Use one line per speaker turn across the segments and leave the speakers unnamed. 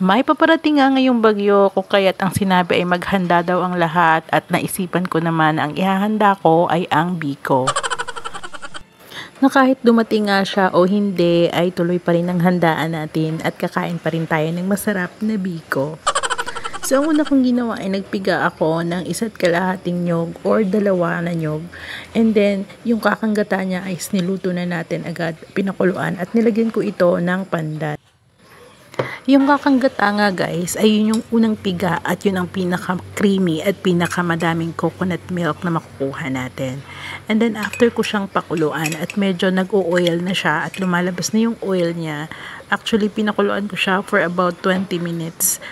May paparating nga ngayong bagyo kung kaya't ang sinabi ay maghanda daw ang lahat at naisipan ko naman ang ihahanda ko ay ang biko. Na kahit dumating nga siya o hindi ay tuloy pa rin ang handaan natin at kakain pa rin tayo ng masarap na biko. So ang una kong ginawa ay nagpiga ako ng 1.5 nyog or 2 na nyog, and then yung kakanggata niya ay niluto na natin agad, pinakuluan at nilagyan ko ito ng pandan. Yung kakanggata nga guys ay yun yung unang piga at yun ang pinaka-creamy at pinaka-madaming coconut milk na makukuha natin. And then after ko siyang pakuluan at medyo nag-o-oil na siya at lumalabas na yung oil niya, actually pinakuluan ko siya for about 20 minutes.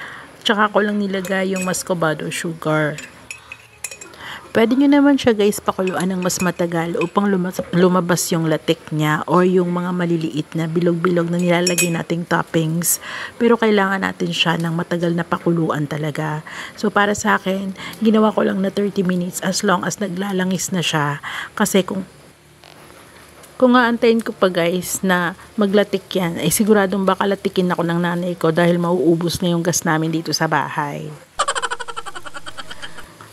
Tsaka ko lang nilagay yung muscovado sugar. Pwede nyo naman siya guys pakuluan ng mas matagal upang lumabas yung latik niya or yung mga maliliit na bilog-bilog na nilalagay nating toppings. Pero kailangan natin siya ng matagal na pakuluan talaga. So para sa akin, ginawa ko lang na 30 minutes as long as naglalangis na siya. Kasi kung aantayin ko pa guys na maglatik yan, ay siguradong baka latikin ako ng nanay ko dahil mauubos na yung gas namin dito sa bahay.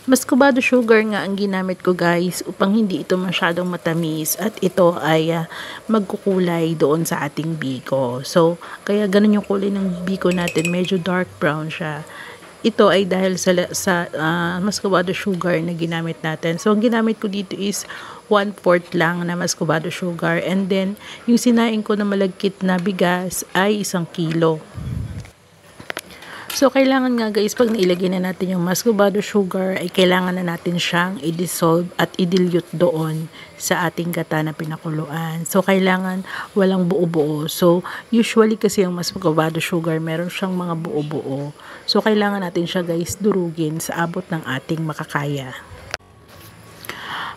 Muscovado sugar nga ang ginamit ko guys upang hindi ito masyadong matamis at ito ay magkukulay doon sa ating biko. So, kaya ganun yung kulay ng biko natin, medyo dark brown siya. Ito ay dahil sa muscovado sugar na ginamit natin. So, ang ginamit ko dito is 1/4 lang na muscovado sugar, and then yung sinaing ko na malagkit na bigas ay 1 kilo. So, kailangan nga guys, pag nailagay na natin yung muscovado sugar, ay kailangan na natin siyang i-dissolve at i-dilute doon sa ating gata na pinakuluan. So, kailangan walang buo-buo. So, usually kasi yung muscovado sugar, meron siyang mga buo-buo. So, kailangan natin siya guys durugin sa abot ng ating makakaya.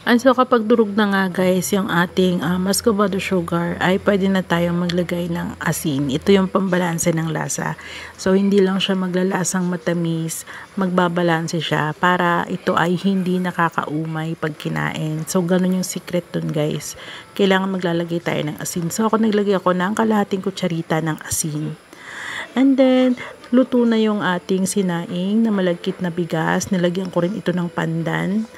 And so kapag durog na nga guys yung ating muscovado sugar, ay pwede na tayong maglagay ng asin. Ito yung pambalanse ng lasa. So hindi lang siya maglalasang matamis, magbabalanse siya para ito ay hindi nakakaumay pag kinain. So ganun yung secret dun guys. Kailangan maglalagay tayo ng asin. So ako naglagay ako ng kalahating kutsarita ng asin. And then luto na yung ating sinaing na malagkit na bigas. Nilagyan ko rin ito ng pandan.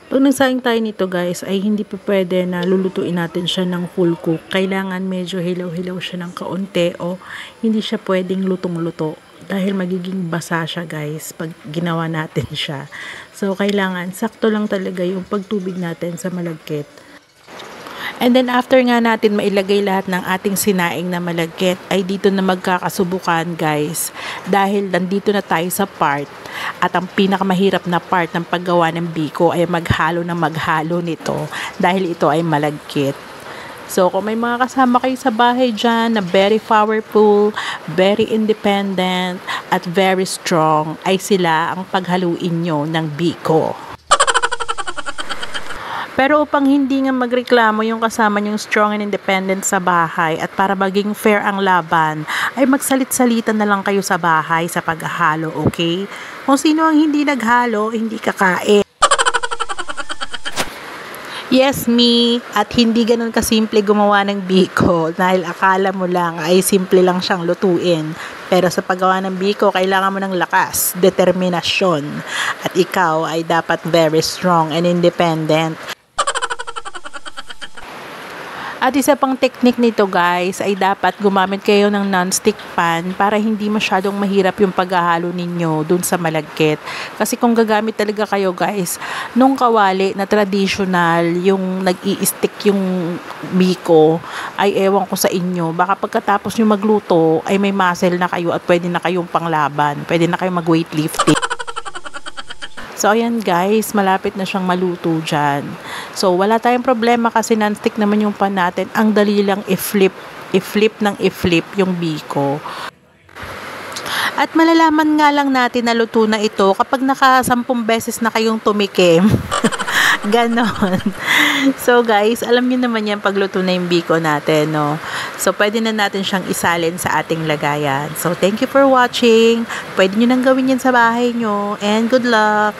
Pag nagsaing tayo nito guys, ay hindi pa pwede na lulutuin natin siya ng full cook. Kailangan medyo hilaw-hilaw siya ng kaunti o hindi siya pwedeng lutong-luto. Dahil magiging basa siya guys pag ginawa natin siya. So kailangan sakto lang talaga yung pagtubig natin sa malagkit. And then after nga natin mailagay lahat ng ating sinaing na malagkit, ay dito na magkakasubukan guys. Dahil nandito na tayo sa part at ang pinakamahirap na part ng paggawa ng biko ay maghalo nito dahil ito ay malagkit. So kung may mga kasama kayo sa bahay dyan na very powerful, very independent at very strong, ay sila ang paghaluin nyo ng biko. Pero upang hindi nga magreklamo yung kasama nyong strong and independent sa bahay at para maging fair ang laban, ay magsalit-salitan na lang kayo sa bahay sa paghahalo, okay? Kung sino ang hindi naghalo, hindi kakain. Yes, me. At hindi ganun kasimple gumawa ng biko dahil akala mo lang ay simple lang siyang lutuin. Pero sa paggawa ng biko, kailangan mo ng lakas, determinasyon. At ikaw ay dapat very strong and independent. At isa pang technique nito guys ay dapat gumamit kayo ng non-stick pan para hindi masyadong mahirap yung paghahalo ninyo dun sa malagkit. Kasi kung gagamit talaga kayo guys nung kawali na traditional, yung nag-i-stick yung biko, ay ewan ko sa inyo, baka pagkatapos nyo magluto ay may muscle na kayo at pwede na kayong panglaban, pwede na kayong mag-weightlifting. So, ayan guys, malapit na siyang maluto dyan. So, wala tayong problema kasi non-stick naman yung pan natin. Ang dali lang i-flip yung biko. At malalaman nga lang natin na luto na ito kapag naka 10 beses na kayong tumikim. Ganon. So guys, alam niyo naman yan pagluto na yung biko natin, no? So pwede na natin siyang isalin sa ating lagayan. So thank you for watching. Pwede nyo nang gawin yan sa bahay nyo. And good luck!